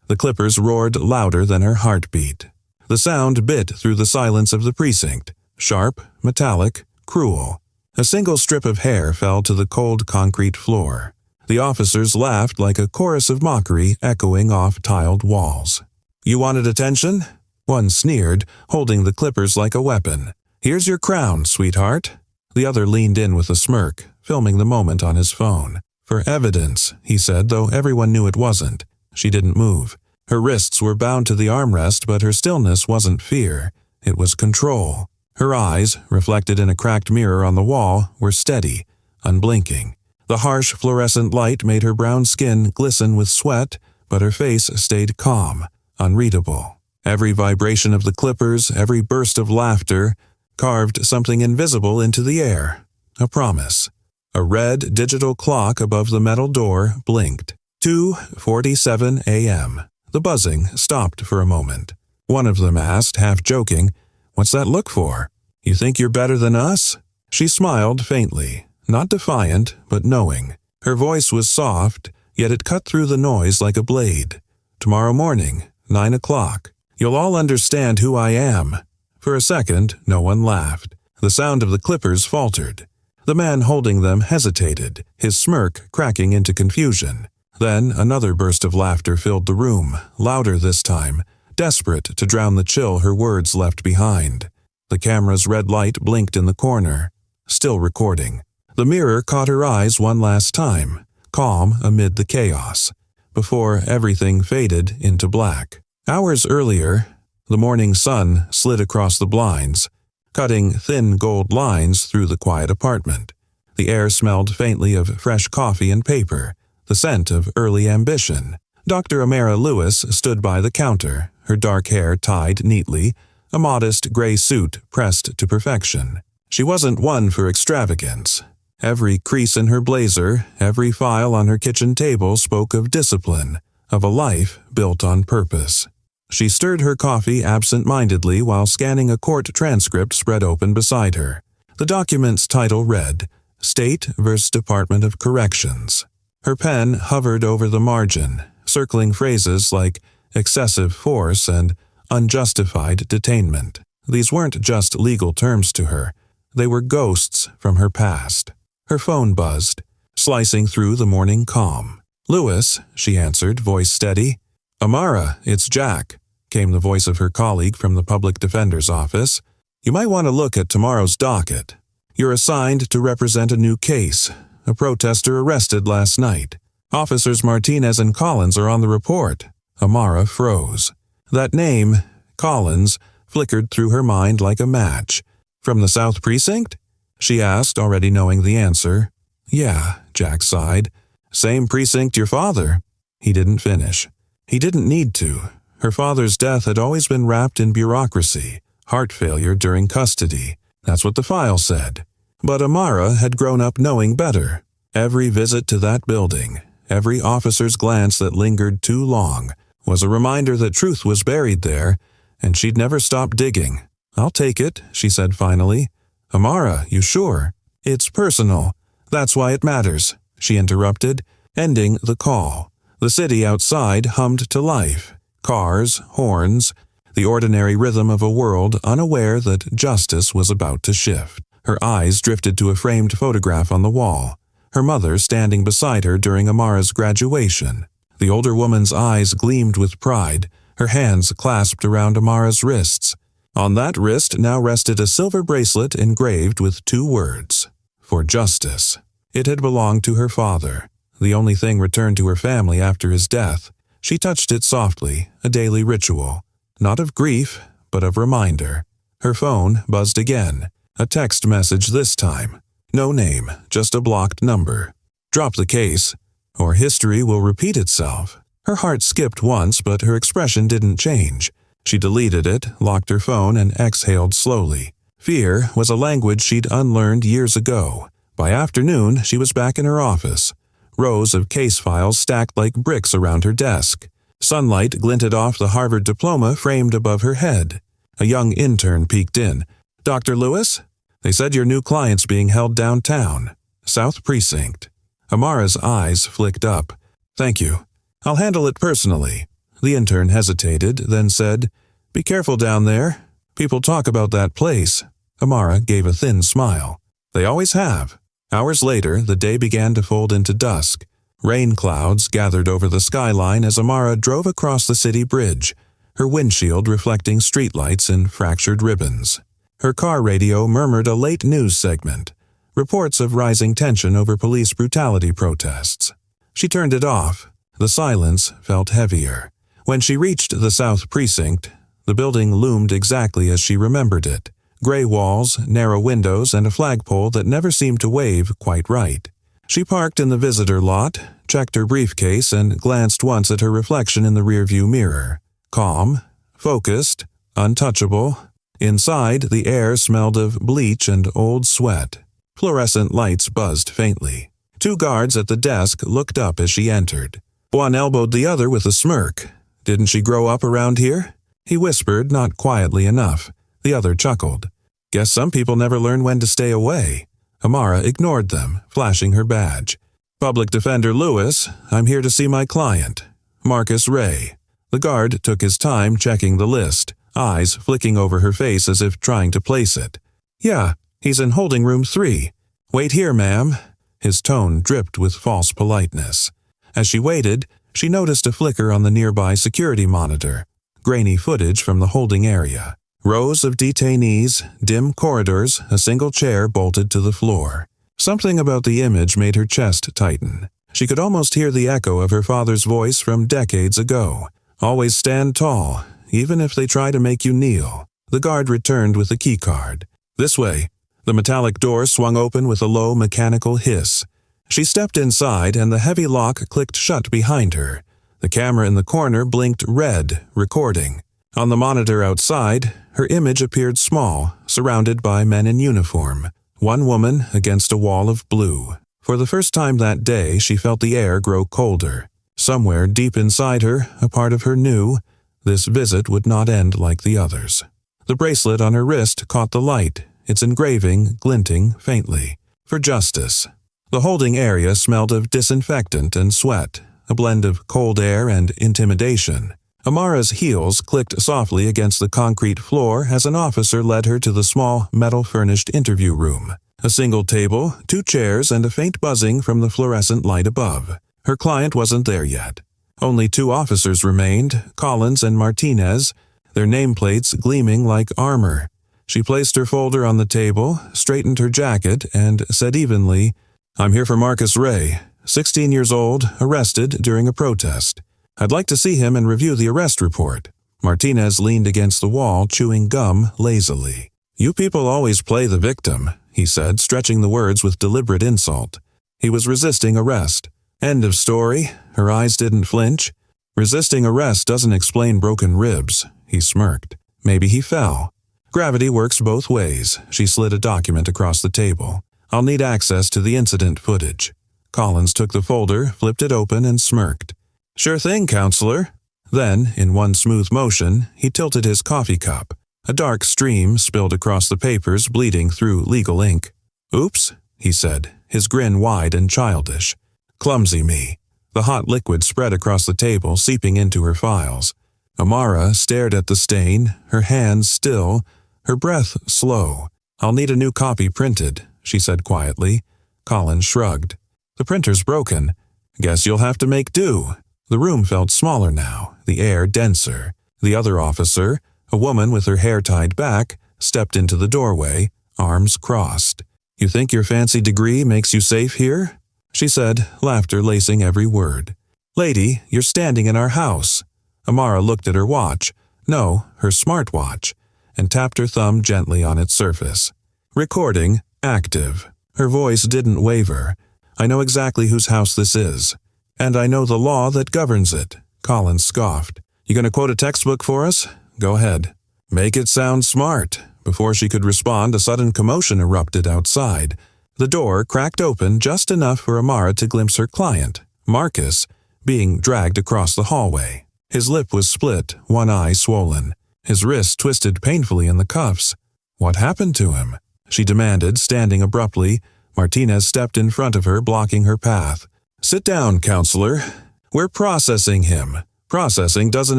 The clippers roared louder than her heartbeat. The sound bit through the silence of the precinct, sharp, metallic, cruel. A single strip of hair fell to the cold concrete floor. The officers laughed like a chorus of mockery echoing off tiled walls. "You wanted attention?" One sneered, holding the clippers like a weapon. "Here's your crown, sweetheart." The other leaned in with a smirk, filming the moment on his phone. "For evidence," he said, though everyone knew it wasn't. She didn't move. Her wrists were bound to the armrest, but her stillness wasn't fear. It was control. Her eyes, reflected in a cracked mirror on the wall, were steady, unblinking. The harsh fluorescent light made her brown skin glisten with sweat, but her face stayed calm, unreadable. Every vibration of the clippers, every burst of laughter, carved something invisible into the air. A promise. A red digital clock above the metal door blinked. 2:47 a.m. The buzzing stopped for a moment. One of them asked, half joking, "What's that look for? You think you're better than us?" She smiled faintly, not defiant, but knowing. Her voice was soft, yet it cut through the noise like a blade. "Tomorrow morning, 9 o'clock. You'll all understand who I am." For a second, no one laughed. The sound of the clippers faltered. The man holding them hesitated, his smirk cracking into confusion. Then another burst of laughter filled the room, louder this time, desperate to drown the chill her words left behind. The camera's red light blinked in the corner, still recording. The mirror caught her eyes one last time, calm amid the chaos, before everything faded into black. Hours earlier, the morning sun slid across the blinds, cutting thin gold lines through the quiet apartment. The air smelled faintly of fresh coffee and paper, the scent of early ambition. Dr. Amara Lewis stood by the counter, her dark hair tied neatly, a modest gray suit pressed to perfection. She wasn't one for extravagance. Every crease in her blazer, every file on her kitchen table spoke of discipline, of a life built on purpose. She stirred her coffee absent-mindedly while scanning a court transcript spread open beside her. The document's title read, State vs. Department of Corrections. Her pen hovered over the margin, circling phrases like excessive force and unjustified detainment. These weren't just legal terms to her. They were ghosts from her past. Her phone buzzed, slicing through the morning calm. "Lewis," she answered, voice steady. "Amara, it's Jack," came the voice of her colleague from the public defender's office. "You might want to look at tomorrow's docket. You're assigned to represent a new case, a protester arrested last night. Officers Martinez and Collins are on the report." Amara froze. That name, Collins, flickered through her mind like a match. "From the South Precinct?" she asked, already knowing the answer. "Yeah," Jack sighed. "Same precinct your father." He didn't finish. He didn't need to. Her father's death had always been wrapped in bureaucracy, heart failure during custody. That's what the file said. But Amara had grown up knowing better. Every visit to that building, every officer's glance that lingered too long, was a reminder that truth was buried there, and she'd never stop digging. "I'll take it," she said finally. "Amara, you sure?" "It's personal. That's why it matters," she interrupted, ending the call. The city outside hummed to life. Cars, horns, the ordinary rhythm of a world unaware that justice was about to shift. Her eyes drifted to a framed photograph on the wall, her mother standing beside her during Amara's graduation. The older woman's eyes gleamed with pride, her hands clasped around Amara's wrists. On that wrist now rested a silver bracelet engraved with 2 words, "For Justice." It had belonged to her father, the only thing returned to her family after his death. She touched it softly, a daily ritual, not of grief, but of reminder. Her phone buzzed again, a text message this time. No name, just a blocked number. "Drop the case, or history will repeat itself." Her heart skipped once, but her expression didn't change. She deleted it, locked her phone, and exhaled slowly. Fear was a language she'd unlearned years ago. By afternoon, she was back in her office. Rows of case files stacked like bricks around her desk. Sunlight glinted off the Harvard diploma framed above her head. A young intern peeked in. "Dr. Lewis? They said your new client's being held downtown. South Precinct." Amara's eyes flicked up. "Thank you. I'll handle it personally." The intern hesitated, then said, "Be careful down there. People talk about that place." Amara gave a thin smile. "They always have." Hours later, the day began to fold into dusk. Rain clouds gathered over the skyline as Amara drove across the city bridge, her windshield reflecting streetlights in fractured ribbons. Her car radio murmured a late news segment, reports of rising tension over police brutality protests. She turned it off. The silence felt heavier. When she reached the South Precinct, the building loomed exactly as she remembered it. Gray walls, narrow windows, and a flagpole that never seemed to wave quite right. She parked in the visitor lot, checked her briefcase, and glanced once at her reflection in the rearview mirror. Calm, focused, untouchable. Inside, the air smelled of bleach and old sweat. Fluorescent lights buzzed faintly. 2 guards at the desk looked up as she entered. One elbowed the other with a smirk. "Didn't she grow up around here?" He whispered, not quietly enough. The other chuckled. "Guess some people never learn when to stay away." Amara ignored them, flashing her badge. "Public Defender Lewis, I'm here to see my client, Marcus Ray." The guard took his time checking the list, eyes flicking over her face as if trying to place it. "Yeah, he's in holding room 3. Wait here, ma'am." His tone dripped with false politeness. As she waited, she noticed a flicker on the nearby security monitor. Grainy footage from the holding area. Rows of detainees, dim corridors, a single chair bolted to the floor. Something about the image made her chest tighten. She could almost hear the echo of her father's voice from decades ago. "Always stand tall, even if they try to make you kneel." The guard returned with a keycard. "This way." The metallic door swung open with a low mechanical hiss. She stepped inside and the heavy lock clicked shut behind her. The camera in the corner blinked red, recording. On the monitor outside, her image appeared small, surrounded by men in uniform. One woman against a wall of blue. For the first time that day, she felt the air grow colder. Somewhere deep inside her, a part of her knew this visit would not end like the others. The bracelet on her wrist caught the light, its engraving glinting faintly. For justice. The holding area smelled of disinfectant and sweat, a blend of cold air and intimidation. Amara's heels clicked softly against the concrete floor as an officer led her to the small, metal-furnished interview room. A single table, 2 chairs, and a faint buzzing from the fluorescent light above. Her client wasn't there yet. Only 2 officers remained, Collins and Martinez, their nameplates gleaming like armor. She placed her folder on the table, straightened her jacket, and said evenly, "I'm here for Marcus Ray, 16 years old, arrested during a protest. I'd like to see him and review the arrest report." Martinez leaned against the wall, chewing gum lazily. "You people always play the victim," he said, stretching the words with deliberate insult. He was resisting arrest. End of story. Her eyes didn't flinch. "Resisting arrest doesn't explain broken ribs," he smirked. Maybe he fell. "Gravity works both ways." She slid a document across the table. "I'll need access to the incident footage." Collins took the folder, flipped it open, and smirked. "Sure thing, counselor." Then, in one smooth motion, he tilted his coffee cup. A dark stream spilled across the papers, bleeding through legal ink. "Oops," he said, his grin wide and childish. "Clumsy me." The hot liquid spread across the table, seeping into her files. Amara stared at the stain, her hands still, her breath slow. "I'll need a new copy printed," she said quietly. Collins shrugged. "The printer's broken. Guess you'll have to make do." The room felt smaller now, the air denser. The other officer, a woman with her hair tied back, stepped into the doorway, arms crossed. "You think your fancy degree makes you safe here?" she said, laughter lacing every word. "Lady, you're standing in our house." Amara looked at her watch, no, her smartwatch, and tapped her thumb gently on its surface. "Recording, active." Her voice didn't waver. "I know exactly whose house this is. And I know the law that governs it." Collins scoffed. "You gonna quote a textbook for us? Go ahead." "Make it sound smart." Before she could respond, a sudden commotion erupted outside. The door cracked open just enough for Amara to glimpse her client, Marcus, being dragged across the hallway. His lip was split, one eye swollen. His wrist twisted painfully in the cuffs. "What happened to him?" she demanded, standing abruptly. Martinez stepped in front of her, blocking her path. "Sit down, counselor. We're processing him." Processing doesn't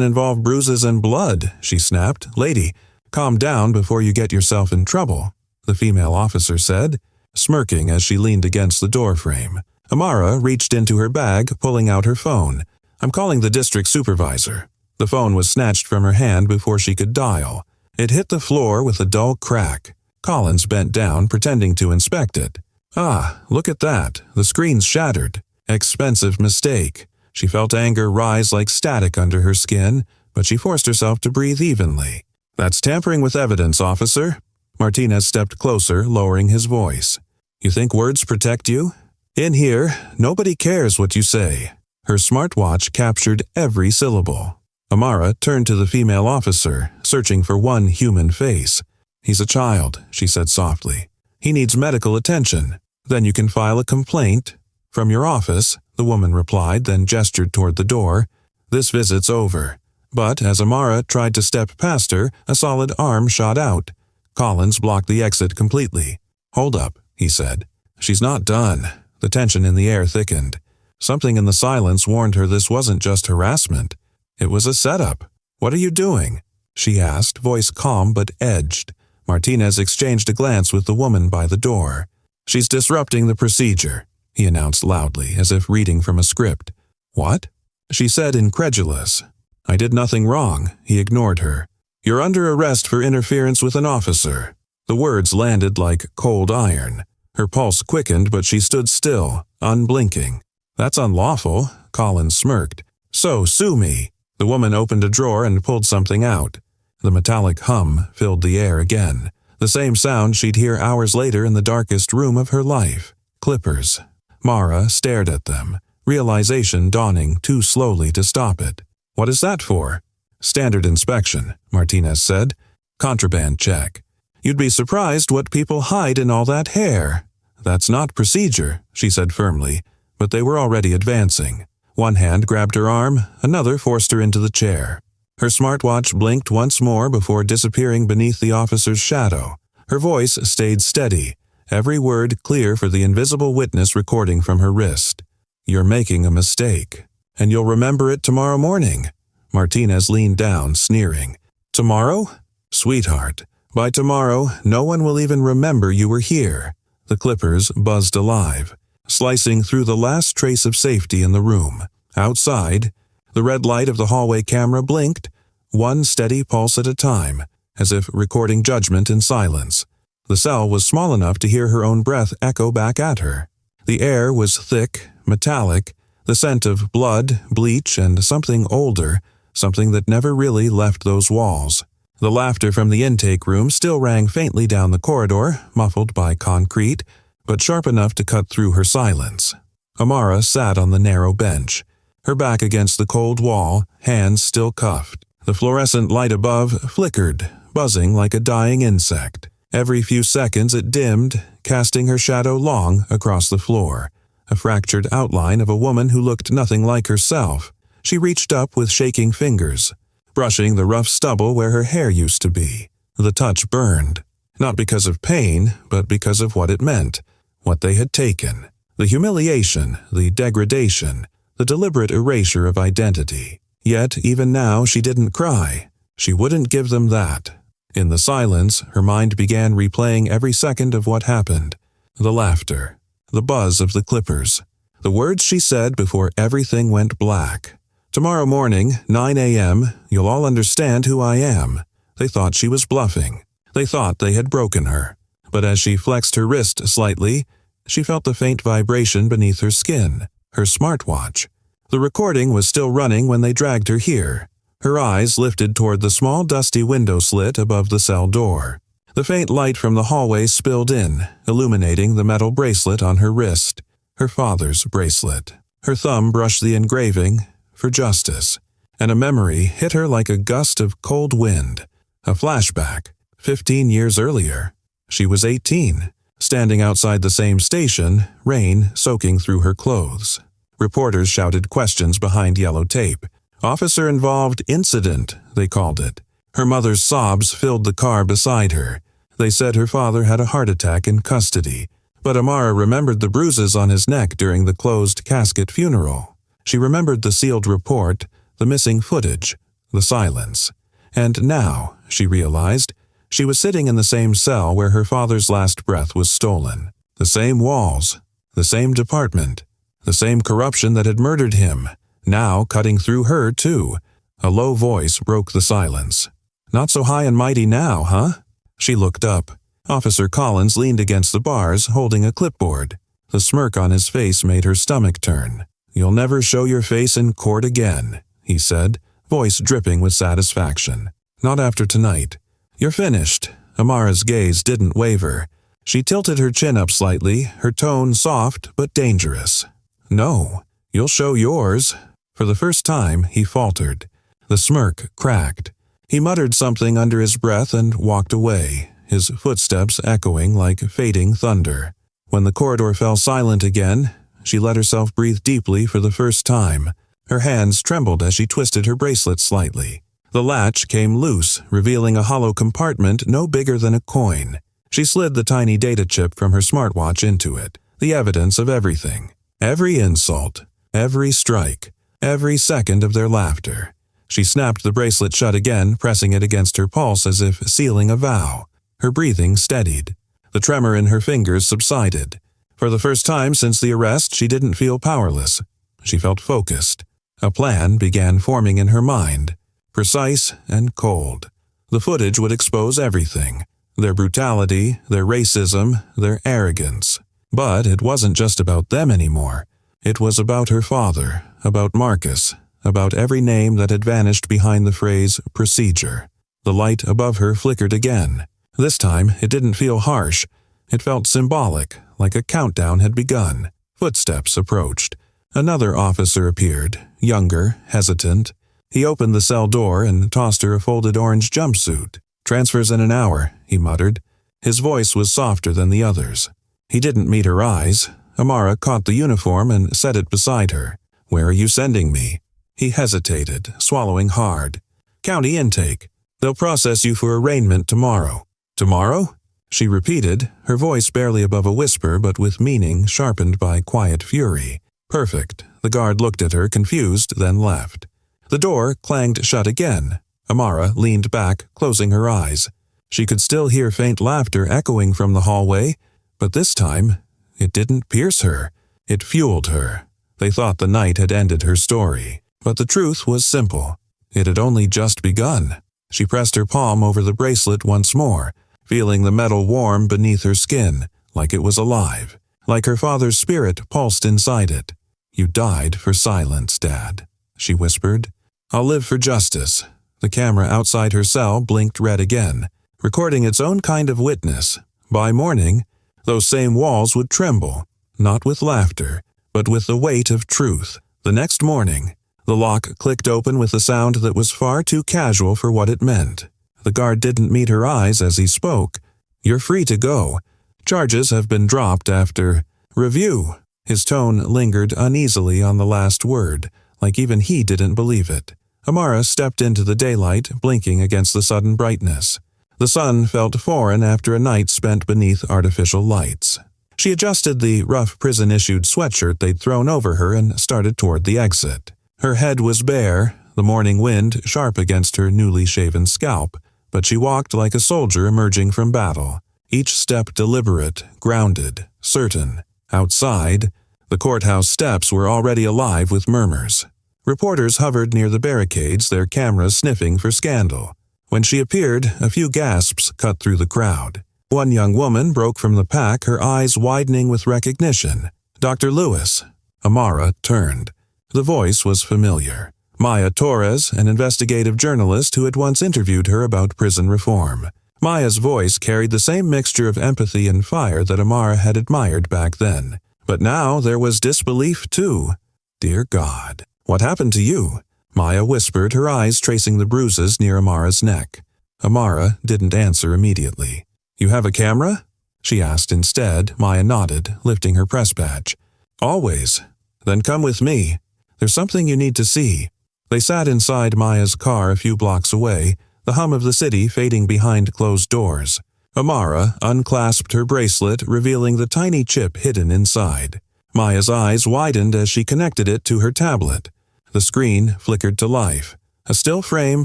involve bruises and blood, she snapped. Lady, calm down before you get yourself in trouble, the female officer said, smirking as she leaned against the doorframe. Amara reached into her bag, pulling out her phone. I'm calling the district supervisor. The phone was snatched from her hand before she could dial. It hit the floor with a dull crack. Collins bent down, pretending to inspect it. Ah, look at that. The screen's shattered. Expensive mistake. She felt anger rise like static under her skin, but she forced herself to breathe evenly. That's tampering with evidence, officer. Martinez stepped closer, lowering his voice. You think words protect you? In here, nobody cares what you say. Her smartwatch captured every syllable. Amara turned to the female officer, searching for one human face. He's a child, she said softly. He needs medical attention. Then you can file a complaint. From your office, the woman replied, then gestured toward the door. This visit's over. But as Amara tried to step past her, a solid arm shot out. Collins blocked the exit completely. Hold up, he said. She's not done. The tension in the air thickened. Something in the silence warned her this wasn't just harassment. It was a setup. What are you doing? She asked, voice calm but edged. Martinez exchanged a glance with the woman by the door. She's disrupting the procedure, he announced loudly, as if reading from a script. What? She said, incredulous. I did nothing wrong, he ignored her. You're under arrest for interference with an officer. The words landed like cold iron. Her pulse quickened, but she stood still, unblinking. That's unlawful, Collins smirked. So sue me. The woman opened a drawer and pulled something out. The metallic hum filled the air again, the same sound she'd hear hours later in the darkest room of her life. Clippers. Mara stared at them, realization dawning too slowly to stop it. What is that for? Standard inspection, Martinez said. Contraband check. You'd be surprised what people hide in all that hair. That's not procedure, she said firmly, but they were already advancing. One hand grabbed her arm, another forced her into the chair. Her smartwatch blinked once more before disappearing beneath the officer's shadow. Her voice stayed steady, every word clear for the invisible witness recording from her wrist. You're making a mistake, and you'll remember it tomorrow morning. Martinez leaned down, sneering. Tomorrow? Sweetheart, by tomorrow, no one will even remember you were here. The clippers buzzed alive, slicing through the last trace of safety in the room. Outside, the red light of the hallway camera blinked, one steady pulse at a time, as if recording judgment in silence. The cell was small enough to hear her own breath echo back at her. The air was thick, metallic, the scent of blood, bleach, and something older, something that never really left those walls. The laughter from the intake room still rang faintly down the corridor, muffled by concrete, but sharp enough to cut through her silence. Amara sat on the narrow bench, her back against the cold wall, hands still cuffed. The fluorescent light above flickered, buzzing like a dying insect. Every few seconds it dimmed, casting her shadow long across the floor, a fractured outline of a woman who looked nothing like herself. She reached up with shaking fingers, brushing the rough stubble where her hair used to be. The touch burned, not because of pain, but because of what it meant, what they had taken. The humiliation, the degradation, the deliberate erasure of identity. Yet, even now, she didn't cry. She wouldn't give them that. In the silence, her mind began replaying every second of what happened. The laughter, the buzz of the clippers, the words she said before everything went black. Tomorrow morning, 9 a.m., you'll all understand who I am. They thought she was bluffing. They thought they had broken her. But as she flexed her wrist slightly, she felt the faint vibration beneath her skin, her smartwatch. The recording was still running when they dragged her here. Her eyes lifted toward the small dusty window slit above the cell door. The faint light from the hallway spilled in, illuminating the metal bracelet on her wrist, her father's bracelet. Her thumb brushed the engraving, for justice, and a memory hit her like a gust of cold wind. A flashback, 15 years earlier. She was 18, standing outside the same station, rain soaking through her clothes. Reporters shouted questions behind yellow tape. Officer-involved incident, they called it. Her mother's sobs filled the car beside her. They said her father had a heart attack in custody, but Amara remembered the bruises on his neck during the closed casket funeral. She remembered the sealed report, the missing footage, the silence. And now, she realized, she was sitting in the same cell where her father's last breath was stolen. The same walls, the same department, the same corruption that had murdered him, now cutting through her too. A low voice broke the silence. "Not so high and mighty now, huh?" She looked up. Officer Collins leaned against the bars, holding a clipboard. The smirk on his face made her stomach turn. "You'll never show your face in court again," he said, voice dripping with satisfaction. "Not after tonight. You're finished." Amara's gaze didn't waver. She tilted her chin up slightly, her tone soft but dangerous. "No, you'll show yours." For the first time, he faltered. The smirk cracked. He muttered something under his breath and walked away, his footsteps echoing like fading thunder. When the corridor fell silent again, she let herself breathe deeply for the first time. Her hands trembled as she twisted her bracelet slightly. The latch came loose, revealing a hollow compartment no bigger than a coin. She slid the tiny data chip from her smartwatch into it, the evidence of everything. Every insult, every strike, every second of their laughter. She snapped the bracelet shut again, pressing it against her pulse as if sealing a vow. Her breathing steadied. The tremor in her fingers subsided. For the first time since the arrest, she didn't feel powerless. She felt focused. A plan began forming in her mind, precise and cold. The footage would expose everything. Their brutality, their racism, their arrogance. But it wasn't just about them anymore. It was about her father, about Marcus, about every name that had vanished behind the phrase procedure. The light above her flickered again. This time, it didn't feel harsh. It felt symbolic, like a countdown had begun. Footsteps approached. Another officer appeared, younger, hesitant. He opened the cell door and tossed her a folded orange jumpsuit. "Transfers in an hour," he muttered. His voice was softer than the others. He didn't meet her eyes. Amara caught the uniform and set it beside her. "Where are you sending me?" He hesitated, swallowing hard. "County intake. They'll process you for arraignment tomorrow." "Tomorrow?" She repeated, her voice barely above a whisper but with meaning sharpened by quiet fury. "Perfect." The guard looked at her, confused, then left. The door clanged shut again. Amara leaned back, closing her eyes. She could still hear faint laughter echoing from the hallway, but this time, it didn't pierce her. It fueled her. They thought the night had ended her story. But the truth was simple. It had only just begun. She pressed her palm over the bracelet once more, feeling the metal warm beneath her skin, like it was alive, like her father's spirit pulsed inside it. "You died for silence, Dad," she whispered. "I'll live for justice." The camera outside her cell blinked red again, recording its own kind of witness. By morning, those same walls would tremble, not with laughter, but with the weight of truth. The next morning, the lock clicked open with a sound that was far too casual for what it meant. The guard didn't meet her eyes as he spoke. "You're free to go. Charges have been dropped after review." His tone lingered uneasily on the last word, like even he didn't believe it. Amara stepped into the daylight, blinking against the sudden brightness. The sun felt foreign after a night spent beneath artificial lights. She adjusted the rough prison-issued sweatshirt they'd thrown over her and started toward the exit. Her head was bare, the morning wind sharp against her newly shaven scalp, but she walked like a soldier emerging from battle, each step deliberate, grounded, certain. Outside, the courthouse steps were already alive with murmurs. Reporters hovered near the barricades, their cameras sniffing for scandal. When she appeared, a few gasps cut through the crowd. One young woman broke from the pack, her eyes widening with recognition. "Dr. Lewis." Amara turned. The voice was familiar. Maya Torres, an investigative journalist who had once interviewed her about prison reform. Maya's voice carried the same mixture of empathy and fire that Amara had admired back then. But now there was disbelief too. "Dear God, what happened to you?" Maya whispered, her eyes tracing the bruises near Amara's neck. Amara didn't answer immediately. "You have a camera?" she asked instead. Maya nodded, lifting her press badge. "Always. Then come with me. There's something you need to see." They sat inside Maya's car a few blocks away, the hum of the city fading behind closed doors. Amara unclasped her bracelet, revealing the tiny chip hidden inside. Maya's eyes widened as she connected it to her tablet. The screen flickered to life. A still frame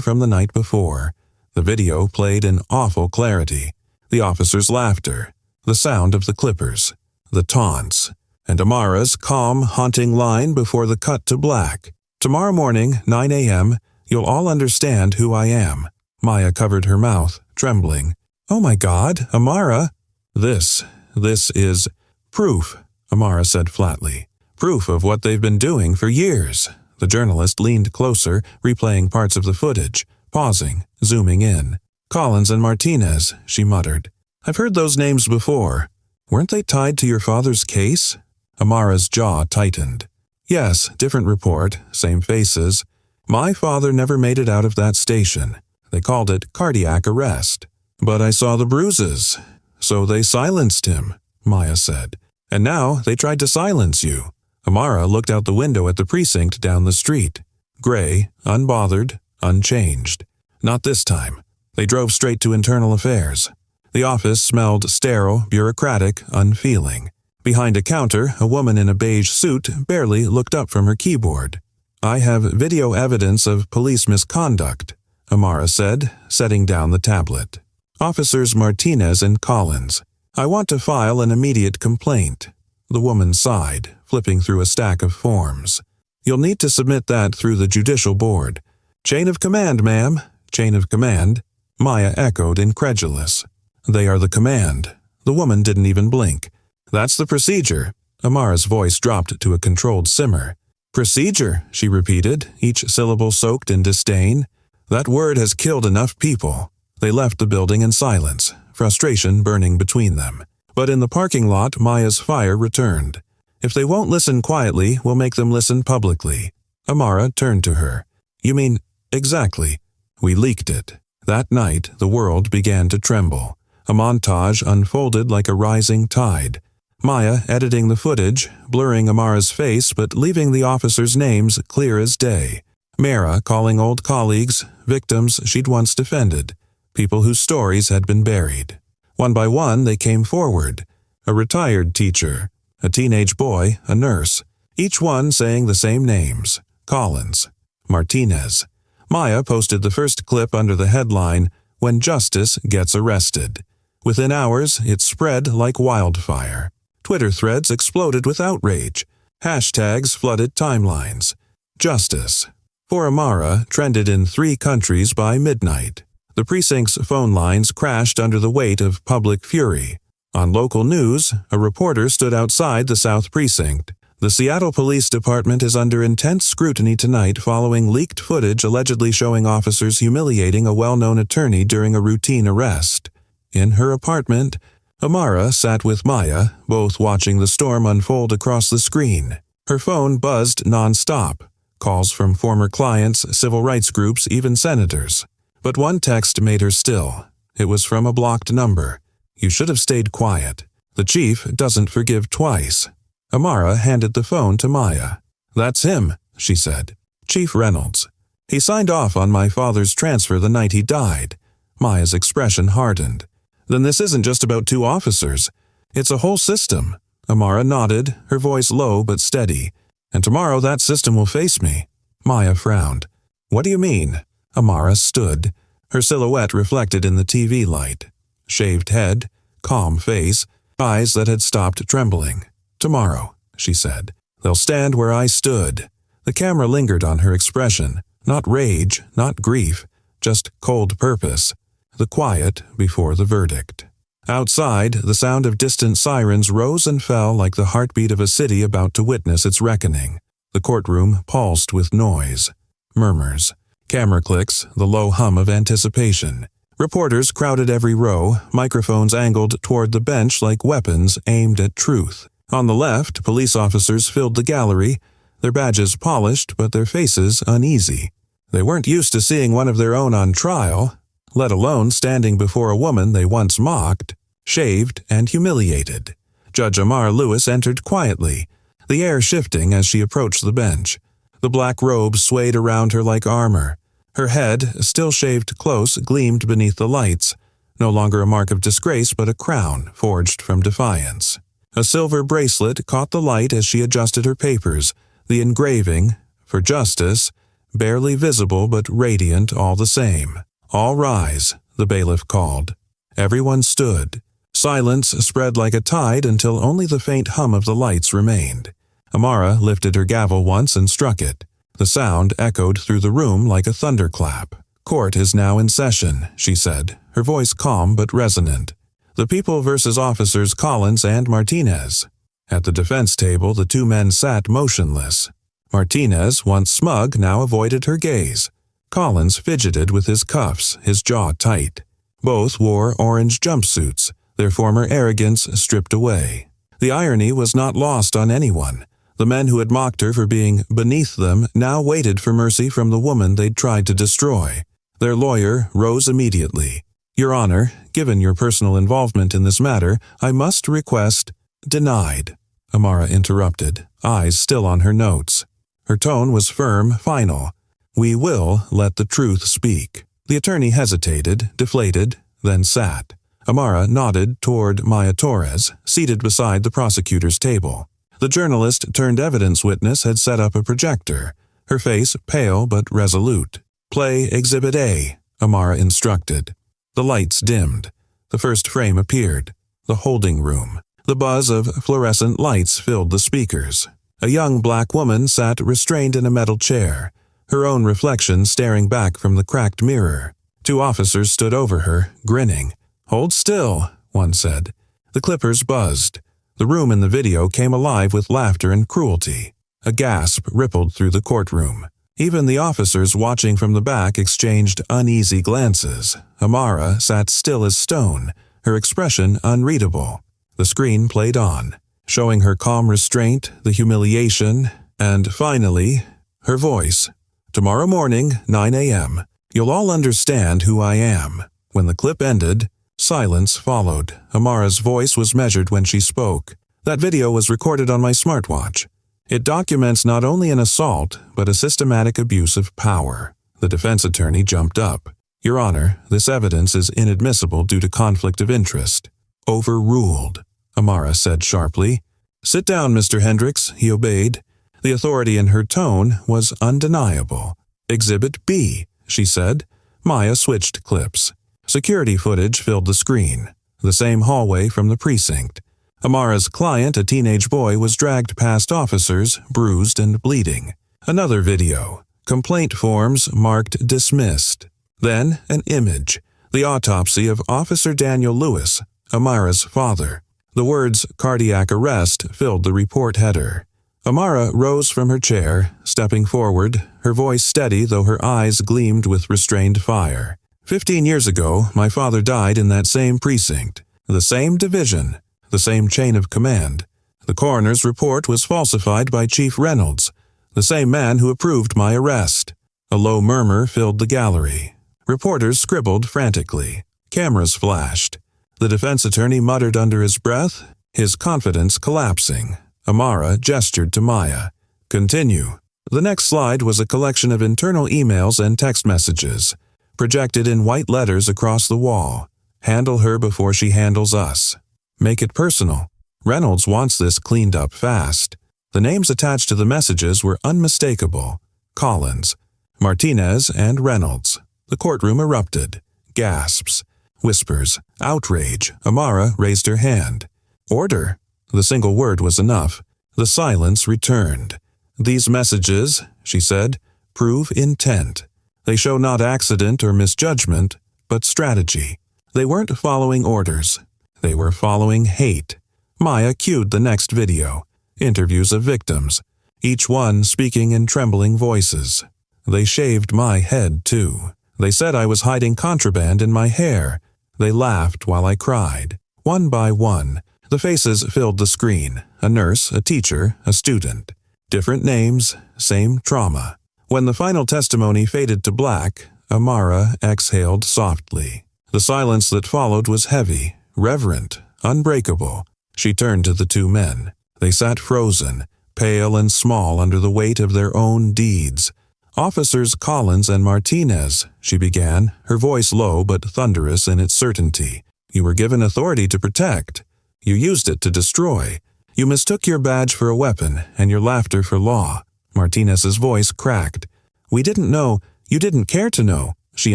from the night before. The video played in awful clarity. The officer's laughter. The sound of the clippers. The taunts. And Amara's calm, haunting line before the cut to black. "Tomorrow morning, 9 a.m., you'll all understand who I am." Maya covered her mouth, trembling. "Oh my God, Amara!" This is proof," Amara said flatly. "Proof of what they've been doing for years." The journalist leaned closer, replaying parts of the footage, pausing, zooming in. "Collins and Martinez," she muttered. "I've heard those names before. Weren't they tied to your father's case?" Amara's jaw tightened. "Yes, different report, same faces. My father never made it out of that station. They called it cardiac arrest. But I saw the bruises. So they silenced him," Maya said. "And now they tried to silence you." Amara looked out the window at the precinct down the street. Gray, unbothered, unchanged. Not this time. They drove straight to internal affairs. The office smelled sterile, bureaucratic, unfeeling. Behind a counter, a woman in a beige suit barely looked up from her keyboard. "I have video evidence of police misconduct," Amara said, setting down the tablet. "Officers Martinez and Collins. I want to file an immediate complaint." The woman sighed, flipping through a stack of forms. "You'll need to submit that through the judicial board." "Chain of command, ma'am. Chain of command." Maya echoed, incredulous. "They are the command." The woman didn't even blink. "That's the procedure." Amara's voice dropped to a controlled simmer. "Procedure," she repeated, each syllable soaked in disdain. "That word has killed enough people." They left the building in silence, frustration burning between them. But in the parking lot, Maya's fire returned. "If they won't listen quietly, we'll make them listen publicly." Amara turned to her. "You mean, exactly. We leaked it." That night, the world began to tremble. A montage unfolded like a rising tide. Maya editing the footage, blurring Amara's face but leaving the officers' names clear as day. Mara calling old colleagues, victims she'd once defended, people whose stories had been buried. One by one, they came forward. A retired teacher, a teenage boy, a nurse, each one saying the same names: Collins, Martinez. Maya posted the first clip under the headline, "When Justice Gets Arrested." Within hours, it spread like wildfire. Twitter threads exploded with outrage. Hashtags flooded timelines. Justice for Amara trended in 3 countries by midnight. The precinct's phone lines crashed under the weight of public fury. On local news, a reporter stood outside the South Precinct. The Seattle Police Department is under intense scrutiny tonight following leaked footage allegedly showing officers humiliating a well-known attorney during a routine arrest. In her apartment, Amara sat with Maya, both watching the storm unfold across the screen. Her phone buzzed non-stop. Calls from former clients, civil rights groups, even senators. But one text made her still. It was from a blocked number. "You should have stayed quiet. The chief doesn't forgive twice." Amara handed the phone to Maya. "That's him," she said. "Chief Reynolds. He signed off on my father's transfer the night he died." Maya's expression hardened. "Then this isn't just about 2 officers. It's a whole system." Amara nodded, her voice low but steady. "And tomorrow that system will face me." Maya frowned. "What do you mean?" Amara stood, her silhouette reflected in the TV light. Shaved head, calm face, eyes that had stopped trembling. "Tomorrow," she said. "They'll stand where I stood." The camera lingered on her expression, not rage, not grief, just cold purpose. The quiet before the verdict. Outside, the sound of distant sirens rose and fell like the heartbeat of a city about to witness its reckoning. The courtroom pulsed with noise. Murmurs. Camera clicks, the low hum of anticipation. Reporters crowded every row, microphones angled toward the bench like weapons aimed at truth. On the left, police officers filled the gallery, their badges polished but their faces uneasy. They weren't used to seeing one of their own on trial, let alone standing before a woman they once mocked, shaved and humiliated. Judge Amar Lewis entered quietly, the air shifting as she approached the bench. The black robe swayed around her like armor. Her head, still shaved close, gleamed beneath the lights, no longer a mark of disgrace but a crown forged from defiance. A silver bracelet caught the light as she adjusted her papers, the engraving, For justice, barely visible but radiant all the same. "All rise," the bailiff called. Everyone stood. Silence spread like a tide until only the faint hum of the lights remained. Amara lifted her gavel once and struck it. The sound echoed through the room like a thunderclap. "Court is now in session," she said, her voice calm but resonant. "The people versus officers Collins and Martinez." At the defense table, the two men sat motionless. Martinez, once smug, now avoided her gaze. Collins fidgeted with his cuffs, his jaw tight. Both wore orange jumpsuits, their former arrogance stripped away. The irony was not lost on anyone. The men who had mocked her for being beneath them now waited for mercy from the woman they'd tried to destroy. Their lawyer rose immediately. "Your Honor, given your personal involvement in this matter, I must request—" "Denied," Amara interrupted, eyes still on her notes. Her tone was firm, final. "We will let the truth speak." The attorney hesitated, deflated, then sat. Amara nodded toward Maya Torres, seated beside the prosecutor's table. The journalist turned evidence witness had set up a projector, her face pale but resolute. "Play Exhibit A," Amara instructed. The lights dimmed. The first frame appeared. The holding room. The buzz of fluorescent lights filled the speakers. A young black woman sat restrained in a metal chair, her own reflection staring back from the cracked mirror. Two officers stood over her, grinning. "Hold still," one said. The clippers buzzed. The room in the video came alive with laughter and cruelty. A gasp rippled through the courtroom. Even the officers watching from the back exchanged uneasy glances. Amara sat still as stone, her expression unreadable. The screen played on, showing her calm restraint, the humiliation, and finally, her voice. "Tomorrow morning, 9 a.m. You'll all understand who I am." When the clip ended, silence followed. Amara's voice was measured when she spoke. "That video was recorded on my smartwatch. It documents not only an assault, but a systematic abuse of power." The defense attorney jumped up. "Your Honor, this evidence is inadmissible due to conflict of interest." "Overruled," Amara said sharply. "Sit down, Mr. Hendricks," he obeyed. The authority in her tone was undeniable. "Exhibit B," she said. Maya switched clips. Security footage filled the screen. The same hallway from the precinct. Amara's client, a teenage boy, was dragged past officers, bruised and bleeding. Another video. Complaint forms marked dismissed. Then an image. The autopsy of Officer Daniel Lewis, Amara's father. The words "cardiac arrest" filled the report header. Amara rose from her chair, stepping forward, her voice steady though her eyes gleamed with restrained fire. 15 years ago, my father died in that same precinct, the same division, the same chain of command. The coroner's report was falsified by Chief Reynolds, the same man who approved my arrest. A low murmur filled the gallery. Reporters scribbled frantically. Cameras flashed. The defense attorney muttered under his breath, his confidence collapsing. Amara gestured to Maya. "Continue." The next slide was a collection of internal emails and text messages, projected in white letters across the wall. "Handle her before she handles us. Make it personal. Reynolds wants this cleaned up fast." The names attached to the messages were unmistakable. Collins, Martinez, and Reynolds. The courtroom erupted. Gasps. Whispers. Outrage. Amara raised her hand. "Order." The single word was enough. The silence returned. "These messages," she said, "prove intent. They show not accident or misjudgment, but strategy. They weren't following orders. They were following hate." Maya cued the next video. Interviews of victims, each one speaking in trembling voices. "They shaved my head, too. They said I was hiding contraband in my hair. They laughed while I cried." One by one, the faces filled the screen. A nurse, a teacher, a student. Different names, same trauma. When the final testimony faded to black, Amara exhaled softly. The silence that followed was heavy, reverent, unbreakable. She turned to the two men. They sat frozen, pale and small under the weight of their own deeds. "Officers Collins and Martinez," she began, her voice low but thunderous in its certainty. "You were given authority to protect. You used it to destroy. You mistook your badge for a weapon and your laughter for law. Martinez's voice cracked. "We didn't know. You didn't care to know," she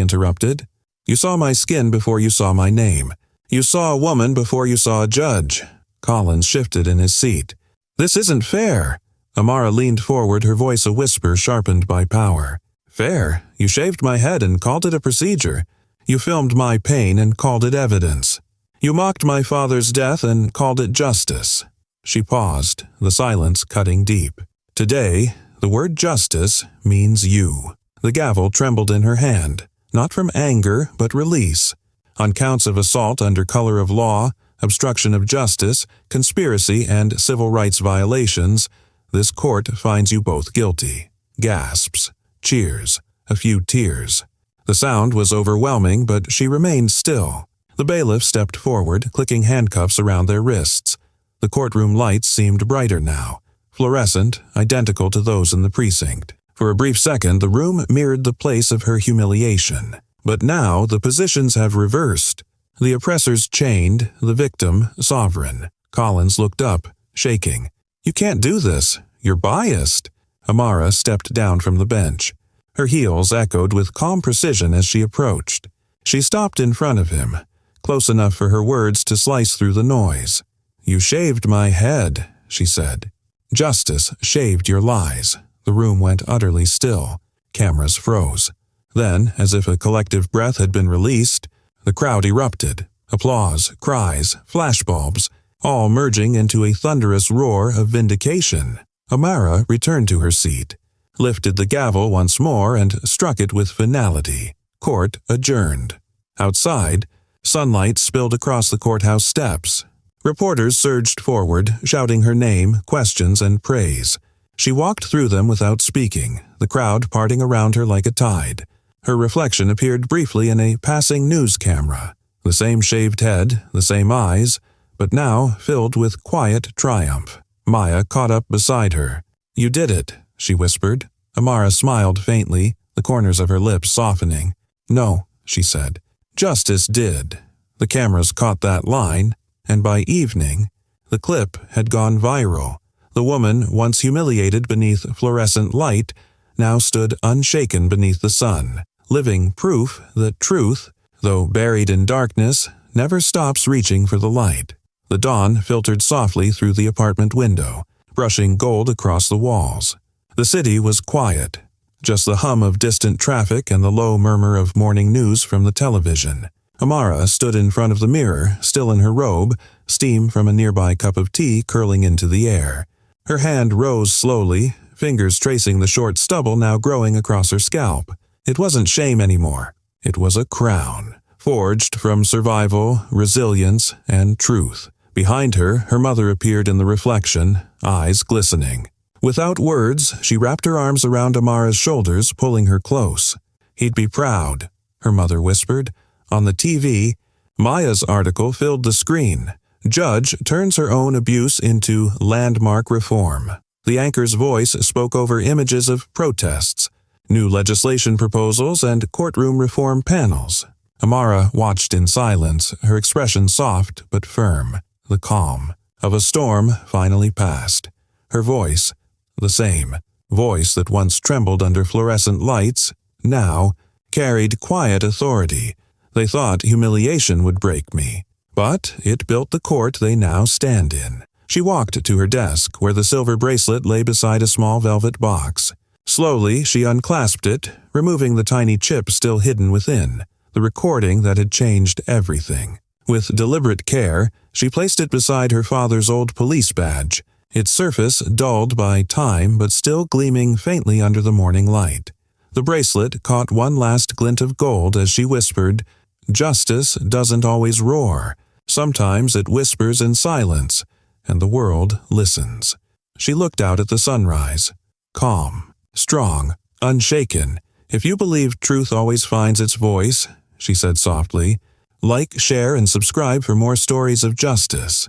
interrupted. "You saw my skin before you saw my name. You saw a woman before you saw a judge." Collins shifted in his seat. "This isn't fair." Amara leaned forward, her voice a whisper sharpened by power. "Fair? You shaved my head and called it a procedure. You filmed my pain and called it evidence. You mocked my father's death and called it justice." She paused, the silence cutting deep. "Today, the word justice means you." The gavel trembled in her hand, not from anger but release. On counts of assault under color of law, obstruction of justice, conspiracy, and civil rights violations, this court finds you both guilty. Gasps, cheers, a few tears. The sound was overwhelming, but she remained still. The bailiff stepped forward, clicking handcuffs around their wrists. The courtroom lights seemed brighter now, fluorescent, identical to those in the precinct. For a brief second, the room mirrored the place of her humiliation. But now the positions have reversed. The oppressors chained, the victim sovereign. Collins looked up, shaking. "You can't do this. You're biased." Amara stepped down from the bench. Her heels echoed with calm precision as she approached. She stopped in front of him, close enough for her words to slice through the noise. "You shaved my head," she said. "Justice shaved your lies." The room went utterly still. Cameras froze. Then, as if a collective breath had been released, the crowd erupted. Applause, cries, flashbulbs, all merging into a thunderous roar of vindication. Amara returned to her seat, lifted the gavel once more and struck it with finality. Court adjourned. Outside, sunlight spilled across the courthouse steps. Reporters surged forward, shouting her name, questions, and praise. She walked through them without speaking, the crowd parting around her like a tide. Her reflection appeared briefly in a passing news camera. The same shaved head, the same eyes, but now filled with quiet triumph. Maya caught up beside her. "You did it," she whispered. Amara smiled faintly, the corners of her lips softening. "No," she said. "Justice did." The cameras caught that line, and by evening, the clip had gone viral. The woman, once humiliated beneath fluorescent light, now stood unshaken beneath the sun, living proof that truth, though buried in darkness, never stops reaching for the light. The dawn filtered softly through the apartment window, brushing gold across the walls. The city was quiet, just the hum of distant traffic and the low murmur of morning news from the television. Amara stood in front of the mirror, still in her robe, steam from a nearby cup of tea curling into the air. Her hand rose slowly, fingers tracing the short stubble now growing across her scalp. It wasn't shame anymore. It was a crown, forged from survival, resilience, and truth. Behind her, her mother appeared in the reflection, eyes glistening. Without words, she wrapped her arms around Amara's shoulders, pulling her close. "He'd be proud," her mother whispered. On the TV, Maya's article filled the screen. Judge turns her own abuse into landmark reform. The anchor's voice spoke over images of protests, new legislation proposals, and courtroom reform panels. Amara watched in silence, her expression soft but firm, the calm of a storm finally past. Her voice, the same voice that once trembled under fluorescent lights, now carried quiet authority. "They thought humiliation would break me, but it built the court they now stand in." She walked to her desk, where the silver bracelet lay beside a small velvet box. Slowly, she unclasped it, removing the tiny chip still hidden within, the recording that had changed everything. With deliberate care, she placed it beside her father's old police badge, its surface dulled by time but still gleaming faintly under the morning light. The bracelet caught one last glint of gold as she whispered, "Justice doesn't always roar. Sometimes it whispers in silence, and the world listens." She looked out at the sunrise. Calm, strong, unshaken. "If you believe truth always finds its voice," she said softly, "like, share, and subscribe for more stories of justice."